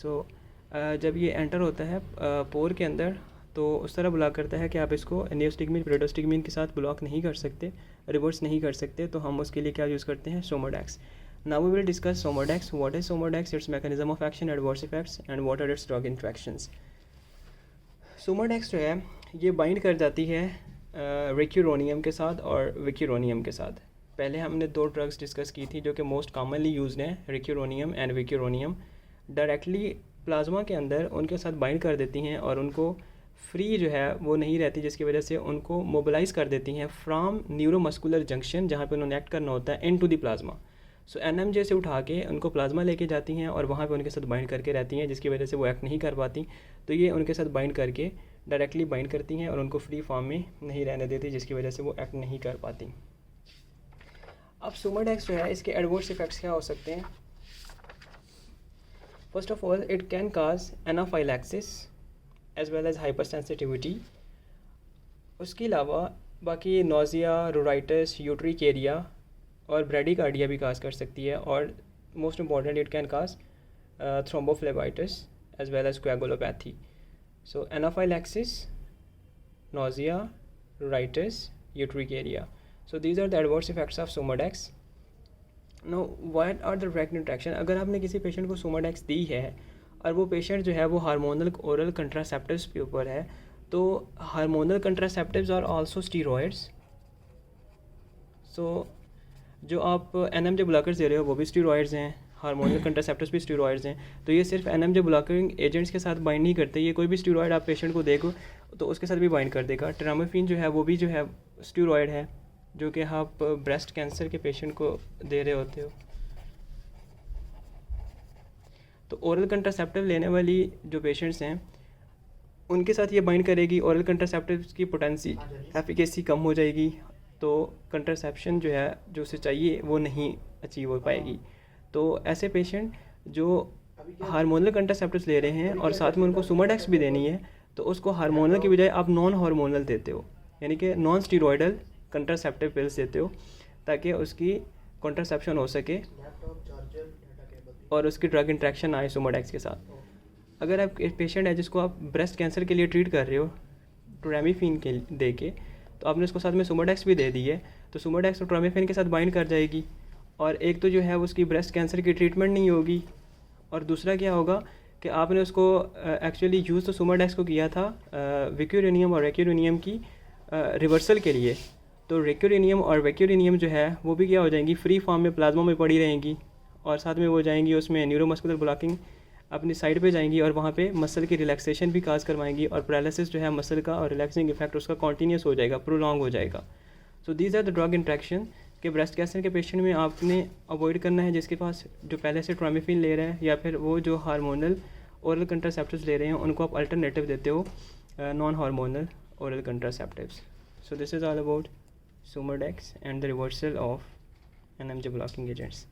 सो जब ये एंटर होता है पोर के अंदर तो उस तरह ब्लॉक करता है कि आप इसको नियोस्टिग्मिन पेरिडोस्टिग्मिन के साथ ब्लॉक नहीं कर सकते, रिवर्स नहीं कर सकते, तो हम उसके लिए क्या यूज़ करते हैं, sugammadex. Now we will discuss sugammadex. What is sugammadex, its mechanism of action, adverse effects and what are its drug interactions. Sugammadex जो है ये बाइंड कर जाती है रेक्यूरोनियम के साथ और विक्यूरोनियम के साथ. पहले हमने दो ड्रग्स डिस्कस की थी जो कि मोस्ट कॉमनली यूज्ड हैं, रेक्यूरोनियम एंड विक्यूरोनियम. डायरेक्टली प्लाज्मा के अंदर उनके साथ बाइंड कर देती हैं और उनको फ्री जो है वो नहीं रहती, जिसकी वजह से उनको मोबिलाइज़ कर देती हैं फ्राम न्यूरोमस्कुलर जंक्शन जहाँ पे उन्होंने एक्ट करना होता है into the plasma. So NMJ से उठा के उनको प्लाज्मा लेके जाती हैं और वहाँ पे उनके साथ बाइंड करके रहती हैं, जिसकी वजह से वो एक्ट नहीं कर पाती. तो ये उनके साथ बाइंड करके डायरेक्टली बाइंड करती हैं और उनको फ्री फॉर्म में नहीं रहने देती, जिसकी वजह से वो एक्ट नहीं कर पाती. अब सोमोडेक्स जो है इसके एडवर्स इफेक्ट्स क्या हो सकते हैं. First of all it can cause anaphylaxis as well as hyper sensitivity. उसके अलावा बाकी नोज़िया, रूराइटिस, यूट्रिकेरिया और ब्रेडिकार्डिया भी काज कर सकती है. और most important it can cause thrombophlebitis as well as coagulopathy. So anaphylaxis, nausea, pruritus, urticaria. So these are the adverse effects of Somadex. Now what are the direct interaction? अगर आपने किसी patient को Somadex दी है और वो patient जो है वो हार्मोनल ओरल कंट्रासेप्टिव्स के ऊपर है, तो हार्मोनल कंट्रासेप्टिव्स आर आल्सो स्टीरॉयड्स. सो जो आप एनएमजे ब्लॉकर्स दे रहे हो वो भी स्टीरॉयड्स हैं, हार्मोनल कंट्रासेप्टिव्स भी स्टीरॉयड्स हैं. तो ये सिर्फ एनएमजे ब्लॉकिंग एजेंट्स के साथ बाइंड नहीं करते, ये कोई भी स्टीरॉयड आप पेशेंट को देखो तो उसके साथ भी बाइंड कर देगा. ट्रामाफिन जो है वो भी जो है स्टीरॉयड है, जो कि आप ब्रेस्ट कैंसर के पेशेंट को दे रहे होते हो. तो ओरल कंट्रासेप्टिव लेने वाली जो पेशेंट्स हैं उनके साथ ये बाइंड करेगी. ओरल कंट्रासेप्टिव्स की पोटेंसी एफिकेसी कम हो जाएगी, तो कंट्रासेप्शन जो है जो उसे चाहिए वो नहीं अचीव हो पाएगी. तो ऐसे पेशेंट जो हार्मोनल कंट्रासेप्टिव्स ले रहे हैं और साथ में उनको सोमोडेक्स भी देनी है, तो उसको हार्मोनल की बजाय आप नॉन हार्मोनल देते हो, यानी कि नॉन स्टीरॉयडल कंट्रासेप्टिव पिल्स देते हो, ताकि उसकी कंट्रासेप्शन हो सके और उसकी ड्रग इंट्रैक्शन आए सोमोडेक्स के साथ. अगर आप एक पेशेंट है जिसको आप ब्रेस्ट कैंसर के लिए ट्रीट कर रहे हो ट्रामाफिन के दे के, तो आपने उसको साथ में सोमोडेक्स भी दे दी है, तो सोमोडेक्स और ट्रामाफिन के साथ बाइंड कर जाएगी. और एक तो जो है उसकी ब्रेस्ट कैंसर की ट्रीटमेंट नहीं होगी, और दूसरा क्या होगा कि आपने उसको एक्चुअली यूज़ तो सोमोडेक्स को किया था विक्यूरेनियम और रेक्यूरेनियम की रिवर्सल के लिए. तो रेक्यूरेनियम और वेक्यूरेनियम जो है वो भी क्या हो जाएंगी, फ्री फॉर्म में प्लाज्मा में पड़ी रहेंगी, और साथ में वो जाएंगी उसमें न्यूरोमस्कुलर ब्लॉकिंग अपनी साइड पे जाएंगी और वहाँ पे मसल की रिलैक्सेशन भी काज करवाएंगी, और पैरालिसिस जो है मसल का और रिलैक्सिंग इफेक्ट उसका कॉन्टीन्यूस हो जाएगा, प्रोलॉन्ग हो जाएगा. So these are the drug interaction कि ब्रेस्ट कैंसर के पेशेंट में आपने अवॉइड करना है जिसके पास जो पहले से ट्रामाफिन ले रहा है, या फिर वो जो हार्मोनल ओरल कंट्रासेप्टिव्स ले रहे हैं उनको आप अल्टरनेटिव देते हो non hormonal oral contraceptives. So this is all about sugammadex and the reversal of NMJ blocking agents.